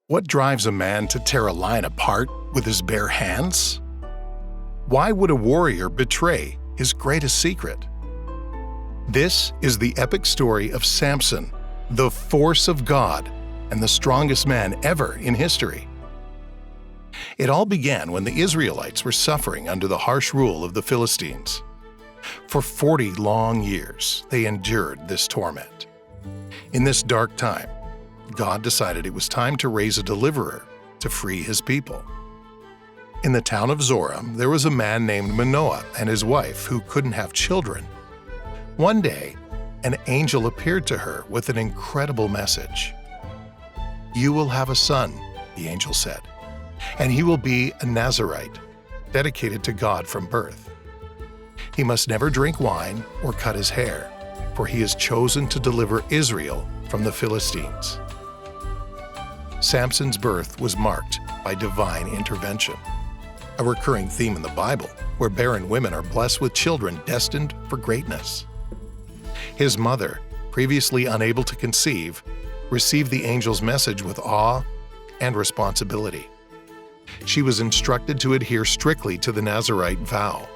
What drives a man to tear a lion apart with his bare hands? Why would a warrior betray his greatest secret? This is the epic story of Samson, the force of God and the strongest man ever in history. It all began when the Israelites were suffering under the harsh rule of the Philistines. For 40 long years, they endured this torment. In this dark time, God decided it was time to raise a deliverer to free his people. In the town of Zorah, there was a man named Manoah and his wife who couldn't have children. One day, an angel appeared to her with an incredible message. "You will have a son," the angel said, "and he will be a Nazirite, dedicated to God from birth. He must never drink wine or cut his hair, for he is chosen to deliver Israel from the Philistines." Samson's birth was marked by divine intervention, a recurring theme in the Bible, where barren women are blessed with children destined for greatness. His mother, previously unable to conceive, received the angel's message with awe and responsibility. She was instructed to adhere strictly to the Nazirite vow,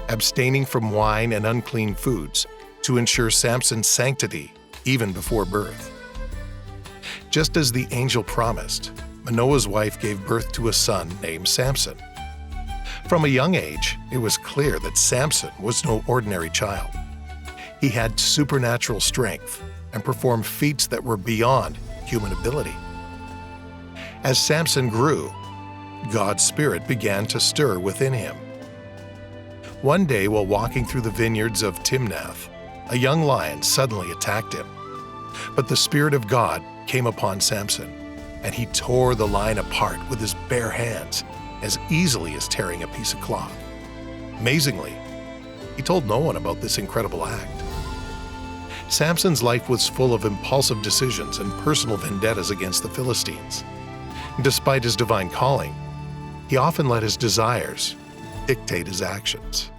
abstaining from wine and unclean foods to ensure Samson's sanctity even before birth. Just as the angel promised, Manoah's wife gave birth to a son named Samson. From a young age, it was clear that Samson was no ordinary child. He had supernatural strength and performed feats that were beyond human ability. As Samson grew, God's Spirit began to stir within him. One day, while walking through the vineyards of Timnath, a young lion suddenly attacked him. But the Spirit of God came upon Samson, and he tore the lion apart with his bare hands, as easily as tearing a piece of cloth. Amazingly, he told no one about this incredible act. Samson's life was full of impulsive decisions and personal vendettas against the Philistines. Despite his divine calling, he often let his desires dictate his actions.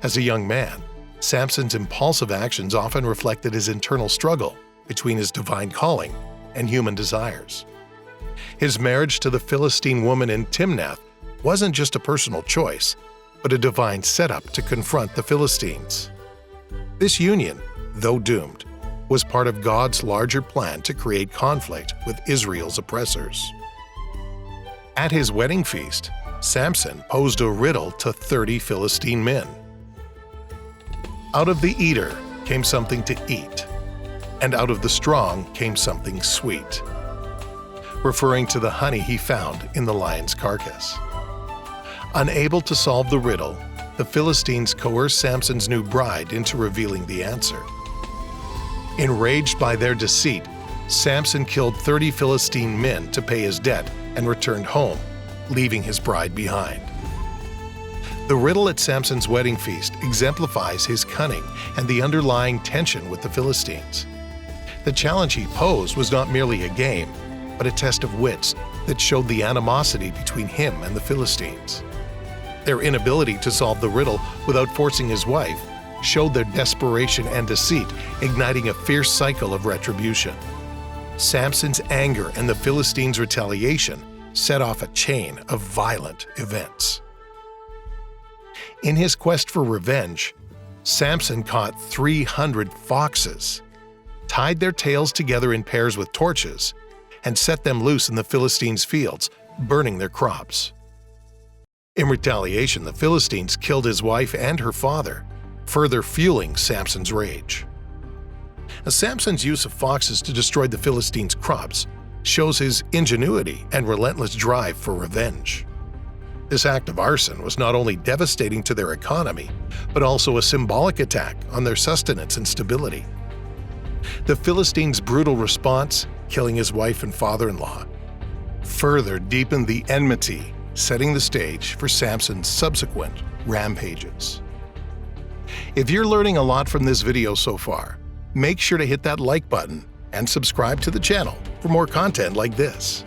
As a young man, Samson's impulsive actions often reflected his internal struggle between his divine calling and human desires. His marriage to the Philistine woman in Timnath wasn't just a personal choice, but a divine setup to confront the Philistines. This union, though doomed, was part of God's larger plan to create conflict with Israel's oppressors. At his wedding feast, Samson posed a riddle to 30 Philistine men. "Out of the eater came something to eat, and out of the strong came something sweet," referring to the honey he found in the lion's carcass. Unable to solve the riddle, the Philistines coerced Samson's new bride into revealing the answer. Enraged by their deceit, Samson killed 30 Philistine men to pay his debt and returned home, leaving his bride behind. The riddle at Samson's wedding feast exemplifies his cunning and the underlying tension with the Philistines. The challenge he posed was not merely a game, but a test of wits that showed the animosity between him and the Philistines. Their inability to solve the riddle without forcing his wife showed their desperation and deceit, igniting a fierce cycle of retribution. Samson's anger and the Philistines' retaliation set off a chain of violent events. In his quest for revenge, Samson caught 300 foxes, tied their tails together in pairs with torches, and set them loose in the Philistines' fields, burning their crops. In retaliation, the Philistines killed his wife and her father, further fueling Samson's rage. Samson's use of foxes to destroy the Philistines' crops shows his ingenuity and relentless drive for revenge. This act of arson was not only devastating to their economy, but also a symbolic attack on their sustenance and stability. The Philistines' brutal response, killing his wife and father-in-law, further deepened the enmity, setting the stage for Samson's subsequent rampages. If you're learning a lot from this video so far, make sure to hit that like button and subscribe to the channel for more content like this.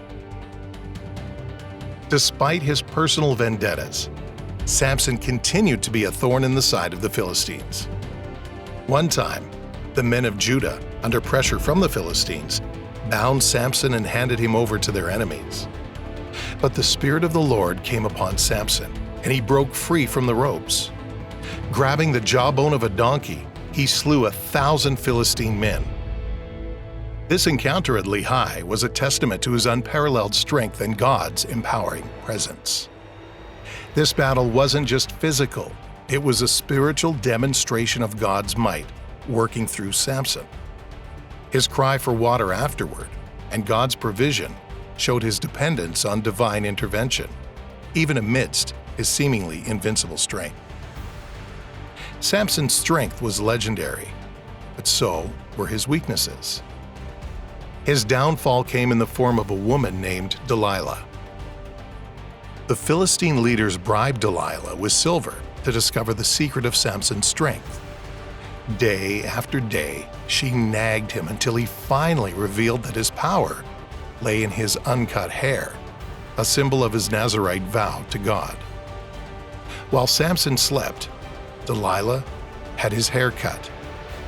Despite his personal vendettas, Samson continued to be a thorn in the side of the Philistines. One time, the men of Judah, under pressure from the Philistines, bound Samson and handed him over to their enemies. But the Spirit of the Lord came upon Samson, and he broke free from the ropes. Grabbing the jawbone of a donkey, he slew 1,000 Philistine men. This encounter at Lehi was a testament to his unparalleled strength and God's empowering presence. This battle wasn't just physical, it was a spiritual demonstration of God's might working through Samson. His cry for water afterward and God's provision showed his dependence on divine intervention, even amidst his seemingly invincible strength. Samson's strength was legendary, but so were his weaknesses. His downfall came in the form of a woman named Delilah. The Philistine leaders bribed Delilah with silver to discover the secret of Samson's strength. Day after day, she nagged him until he finally revealed that his power lay in his uncut hair, a symbol of his Nazirite vow to God. While Samson slept, Delilah had his hair cut,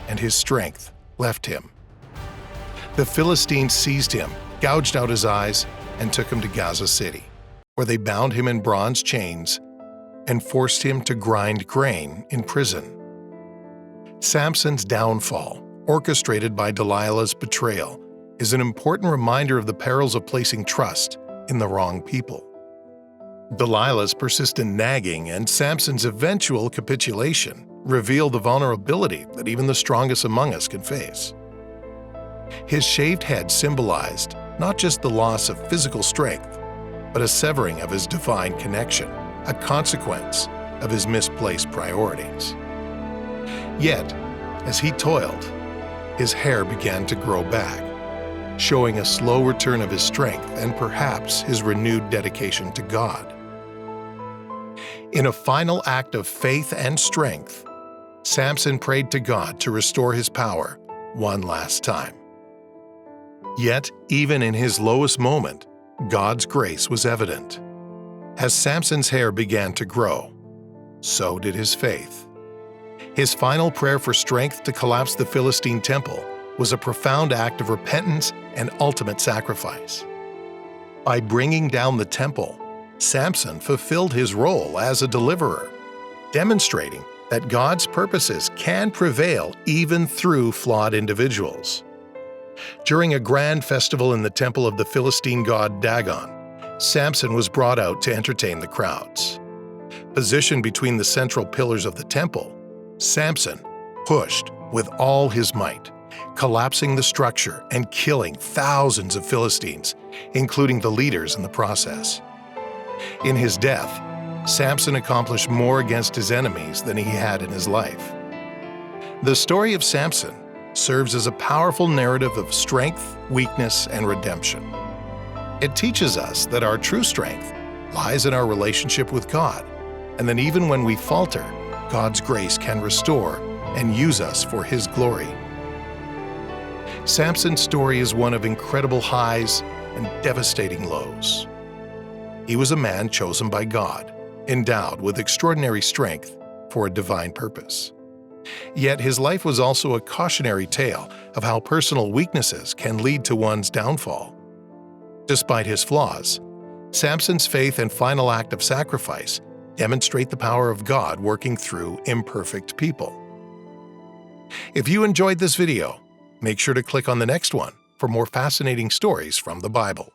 and his strength left him. The Philistines seized him, gouged out his eyes, and took him to Gaza City, where they bound him in bronze chains and forced him to grind grain in prison. Samson's downfall, orchestrated by Delilah's betrayal, is an important reminder of the perils of placing trust in the wrong people. Delilah's persistent nagging and Samson's eventual capitulation reveal the vulnerability that even the strongest among us can face. His shaved head symbolized not just the loss of physical strength, but a severing of his divine connection, a consequence of his misplaced priorities. Yet, as he toiled, his hair began to grow back, showing a slow return of his strength and perhaps his renewed dedication to God. In a final act of faith and strength, Samson prayed to God to restore his power one last time. Yet, even in his lowest moment, God's grace was evident. As Samson's hair began to grow, so did his faith. His final prayer for strength to collapse the Philistine temple was a profound act of repentance and ultimate sacrifice. By bringing down the temple, Samson fulfilled his role as a deliverer, demonstrating that God's purposes can prevail even through flawed individuals. During a grand festival in the temple of the Philistine god Dagon, Samson was brought out to entertain the crowds. Positioned between the central pillars of the temple, Samson pushed with all his might, collapsing the structure and killing thousands of Philistines, including the leaders in the process. In his death, Samson accomplished more against his enemies than he had in his life. The story of Samson serves as a powerful narrative of strength, weakness, and redemption. It teaches us that our true strength lies in our relationship with God, and that even when we falter, God's grace can restore and use us for His glory. Samson's story is one of incredible highs and devastating lows. He was a man chosen by God, endowed with extraordinary strength for a divine purpose. Yet his life was also a cautionary tale of how personal weaknesses can lead to one's downfall. Despite his flaws, Samson's faith and final act of sacrifice demonstrate the power of God working through imperfect people. If you enjoyed this video, make sure to click on the next one for more fascinating stories from the Bible.